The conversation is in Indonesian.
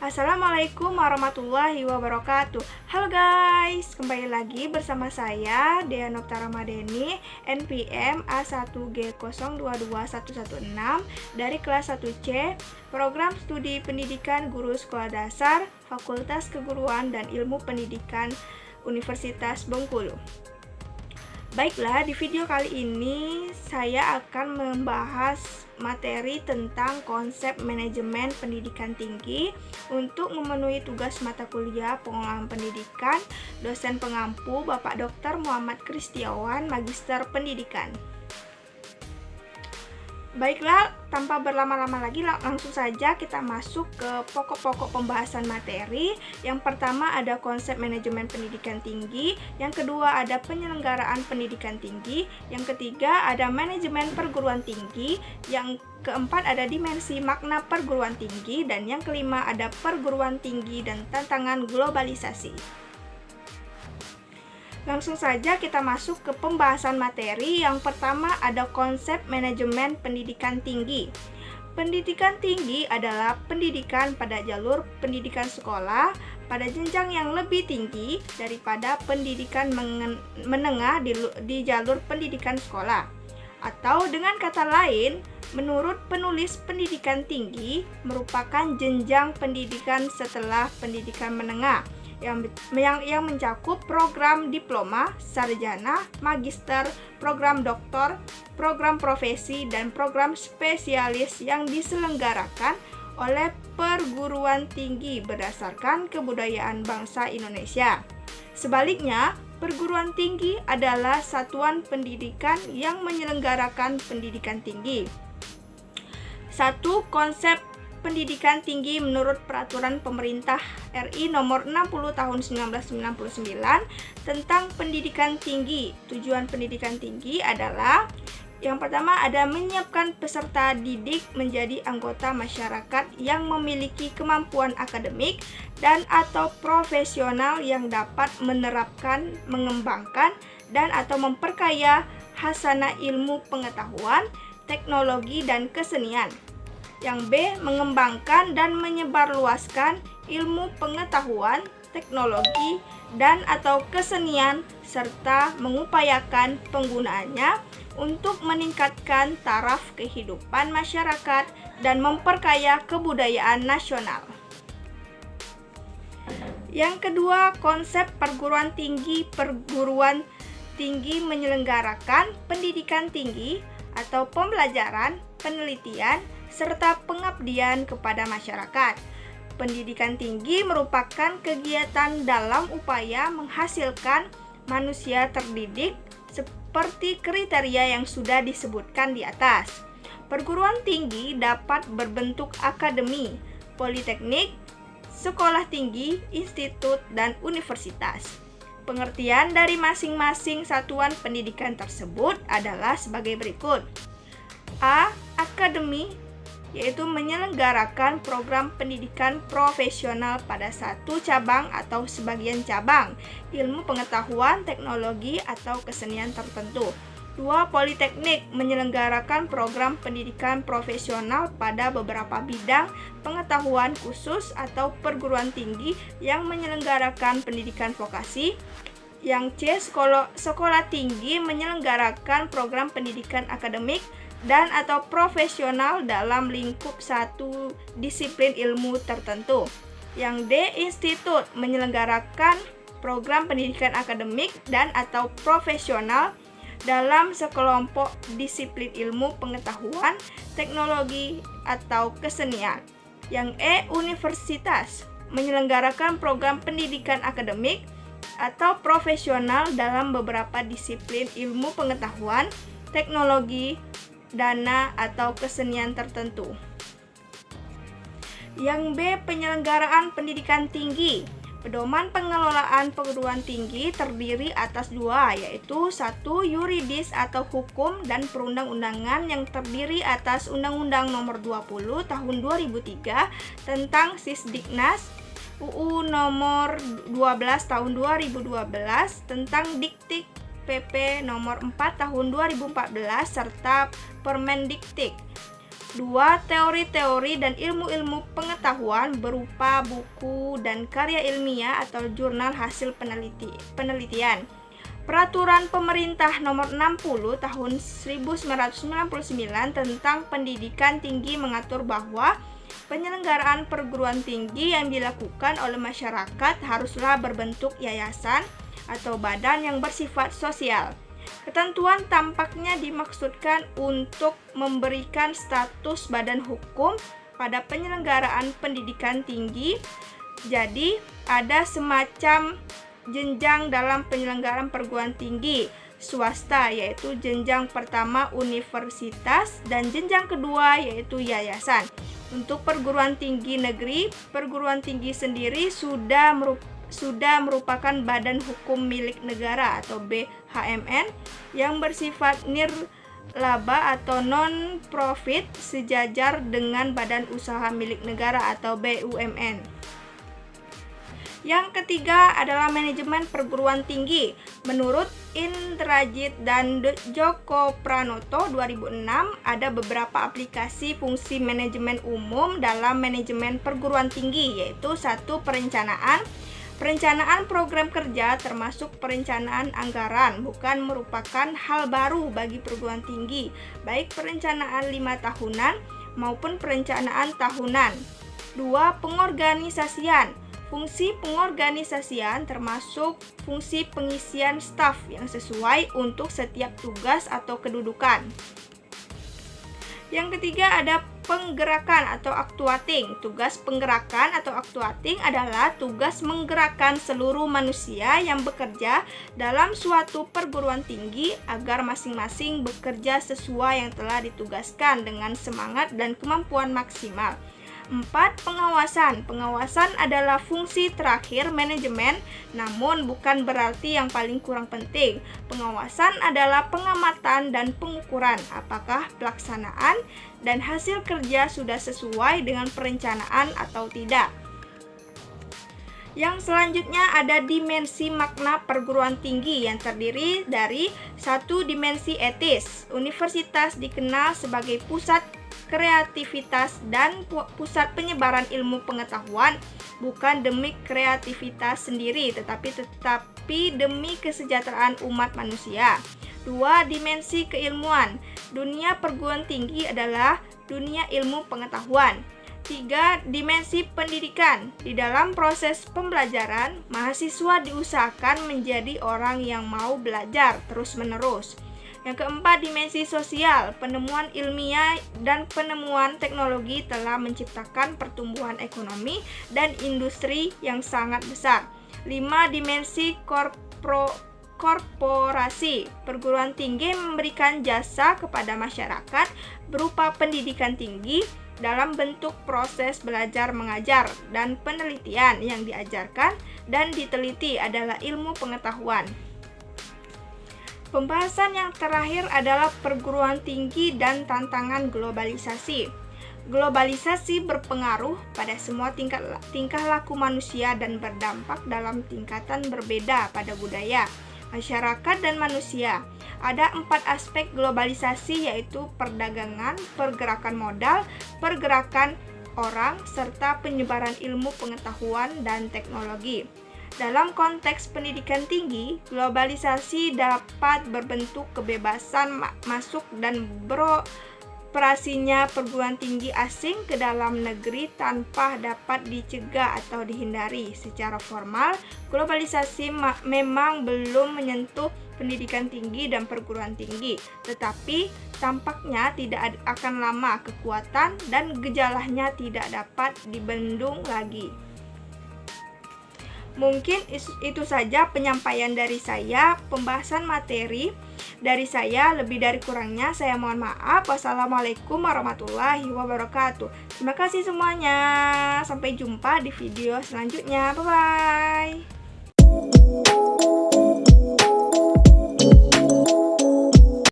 Assalamualaikum warahmatullahi wabarakatuh. Halo guys, kembali lagi bersama saya Dea Noktara Madeni, NPM A1G022116 dari kelas 1C, Program Studi Pendidikan Guru Sekolah Dasar, Fakultas Keguruan dan Ilmu Pendidikan Universitas Bengkulu. Baiklah, di video kali ini saya akan membahas materi tentang konsep manajemen pendidikan tinggi untuk memenuhi tugas mata kuliah pengelolaan pendidikan dosen pengampu Bapak Dr. Muhammad Kristiawan, Magister Pendidikan. Baiklah, tanpa berlama-lama lagi langsung saja kita masuk ke pokok-pokok pembahasan materi. Yang pertama ada konsep manajemen pendidikan tinggi, yang kedua ada penyelenggaraan pendidikan tinggi, yang ketiga ada manajemen perguruan tinggi, yang keempat ada dimensi makna perguruan tinggi, dan yang kelima ada perguruan tinggi dan tantangan globalisasi. Langsung saja kita masuk ke pembahasan materi. Yang pertama ada konsep manajemen pendidikan tinggi. Pendidikan tinggi adalah pendidikan pada jalur pendidikan sekolah pada jenjang yang lebih tinggi daripada pendidikan menengah di jalur pendidikan sekolah. Atau dengan kata lain, menurut penulis pendidikan tinggi merupakan jenjang pendidikan setelah pendidikan menengah yang mencakup program diploma, sarjana, magister, program doktor, program profesi, dan program spesialis yang diselenggarakan oleh perguruan tinggi berdasarkan kebudayaan bangsa Indonesia. Sebaliknya, perguruan tinggi adalah satuan pendidikan yang menyelenggarakan pendidikan tinggi. 1. Konsep pendidikan tinggi menurut Peraturan Pemerintah RI Nomor 60 Tahun 1999 tentang pendidikan tinggi. Tujuan pendidikan tinggi adalah yang pertama ada menyiapkan peserta didik menjadi anggota masyarakat yang memiliki kemampuan akademik dan atau profesional yang dapat menerapkan, mengembangkan, dan atau memperkaya hasanah ilmu pengetahuan, teknologi, dan kesenian. Yang B, mengembangkan dan menyebarluaskan ilmu pengetahuan, teknologi, dan atau kesenian serta mengupayakan penggunaannya untuk meningkatkan taraf kehidupan masyarakat dan memperkaya kebudayaan nasional. Yang kedua, konsep perguruan tinggi. Perguruan tinggi menyelenggarakan pendidikan tinggi atau pembelajaran, penelitian, serta pengabdian kepada masyarakat. Pendidikan tinggi merupakan kegiatan dalam upaya menghasilkan manusia terdidik seperti kriteria yang sudah disebutkan di atas. Perguruan tinggi dapat berbentuk akademi, politeknik, sekolah tinggi, institut, dan universitas. Pengertian dari masing-masing satuan pendidikan tersebut adalah sebagai berikut. A. Akademi, yaitu menyelenggarakan program pendidikan profesional pada satu cabang atau sebagian cabang, ilmu pengetahuan, teknologi, atau kesenian tertentu. 2. Politeknik, menyelenggarakan program pendidikan profesional pada beberapa bidang pengetahuan khusus atau perguruan tinggi yang menyelenggarakan pendidikan vokasi. Yang C. Sekolah tinggi menyelenggarakan program pendidikan akademik dan atau profesional dalam lingkup satu disiplin ilmu tertentu. Yang D. Institut, menyelenggarakan program pendidikan akademik dan atau profesional dalam sekelompok disiplin ilmu pengetahuan, teknologi, atau kesenian. Yang E. Universitas, menyelenggarakan program pendidikan akademik atau profesional dalam beberapa disiplin ilmu pengetahuan, teknologi, dana, atau kesenian tertentu. Yang B. Penyelenggaraan pendidikan tinggi. Pedoman pengelolaan perguruan tinggi terdiri atas dua, yaitu 1. Yuridis atau hukum dan perundang-undangan yang terdiri atas Undang-Undang Nomor 20 Tahun 2003 tentang Sisdiknas, UU Nomor 12 Tahun 2012 tentang Diktik PP Nomor 4 Tahun 2014 serta Permendiktik 2. Teori-teori dan ilmu-ilmu pengetahuan berupa buku dan karya ilmiah atau jurnal hasil penelitian. Peraturan Pemerintah Nomor 60 Tahun 1999 tentang Pendidikan Tinggi mengatur bahwa penyelenggaraan perguruan tinggi yang dilakukan oleh masyarakat haruslah berbentuk yayasan atau badan yang bersifat sosial. Ketentuan tampaknya dimaksudkan untuk memberikan status badan hukum pada penyelenggaraan pendidikan tinggi. Jadi, ada semacam jenjang dalam penyelenggaraan perguruan tinggi swasta, yaitu jenjang pertama universitas dan jenjang kedua yaitu yayasan. Untuk perguruan tinggi negeri, perguruan tinggi sendiri sudah merupakan badan hukum milik negara atau BHMN yang bersifat nirlaba atau non-profit sejajar dengan badan usaha milik negara atau BUMN. Yang ketiga adalah manajemen perguruan tinggi. Menurut Indrajit dan Joko Pranoto 2006, ada beberapa aplikasi fungsi manajemen umum dalam manajemen perguruan tinggi, yaitu 1. Perencanaan program kerja termasuk perencanaan anggaran bukan merupakan hal baru bagi perguruan tinggi, baik perencanaan 5 tahunan maupun perencanaan tahunan. 2. Pengorganisasian. Fungsi pengorganisasian termasuk fungsi pengisian staf yang sesuai untuk setiap tugas atau kedudukan. Yang ketiga ada penggerakan atau actuating. Tugas penggerakan atau actuating adalah tugas menggerakkan seluruh manusia yang bekerja dalam suatu perguruan tinggi agar masing-masing bekerja sesuai yang telah ditugaskan dengan semangat dan kemampuan maksimal. 4. Pengawasan. Pengawasan adalah fungsi terakhir manajemen, namun bukan berarti yang paling kurang penting. Pengawasan adalah pengamatan dan pengukuran apakah pelaksanaan dan hasil kerja sudah sesuai dengan perencanaan atau tidak. Yang selanjutnya ada dimensi makna perguruan tinggi yang terdiri dari 1. Dimensi etis. Universitas dikenal sebagai pusat kreativitas dan pusat penyebaran ilmu pengetahuan, bukan demi kreativitas sendiri tetapi demi kesejahteraan umat manusia. 2. Dimensi keilmuan. Dunia perguruan tinggi adalah dunia ilmu pengetahuan. 3. Dimensi pendidikan. Di dalam proses pembelajaran, mahasiswa diusahakan menjadi orang yang mau belajar terus-menerus. Yang keempat, dimensi sosial. Penemuan ilmiah dan penemuan teknologi telah menciptakan pertumbuhan ekonomi dan industri yang sangat besar. 5. Dimensi korporasi. Perguruan tinggi memberikan jasa kepada masyarakat berupa pendidikan tinggi dalam bentuk proses belajar mengajar dan penelitian. Yang diajarkan dan diteliti adalah ilmu pengetahuan. Pembahasan yang terakhir adalah perguruan tinggi dan tantangan globalisasi. Globalisasi berpengaruh pada semua tingkah laku manusia dan berdampak dalam tingkatan berbeda pada budaya, masyarakat, dan manusia. Ada 4 aspek globalisasi, yaitu perdagangan, pergerakan modal, pergerakan orang, serta penyebaran ilmu pengetahuan dan teknologi. Dalam konteks pendidikan tinggi, globalisasi dapat berbentuk kebebasan masuk dan beroperasinya perguruan tinggi asing ke dalam negeri tanpa dapat dicegah atau dihindari. Secara formal, globalisasi memang belum menyentuh pendidikan tinggi dan perguruan tinggi, tetapi tampaknya tidak akan lama kekuatan dan gejalanya tidak dapat dibendung lagi. Mungkin itu saja penyampaian dari saya, pembahasan materi dari saya. Lebih dari kurangnya saya mohon maaf. Wassalamualaikum warahmatullahi wabarakatuh. Terima kasih semuanya. Sampai jumpa di video selanjutnya. Bye-bye.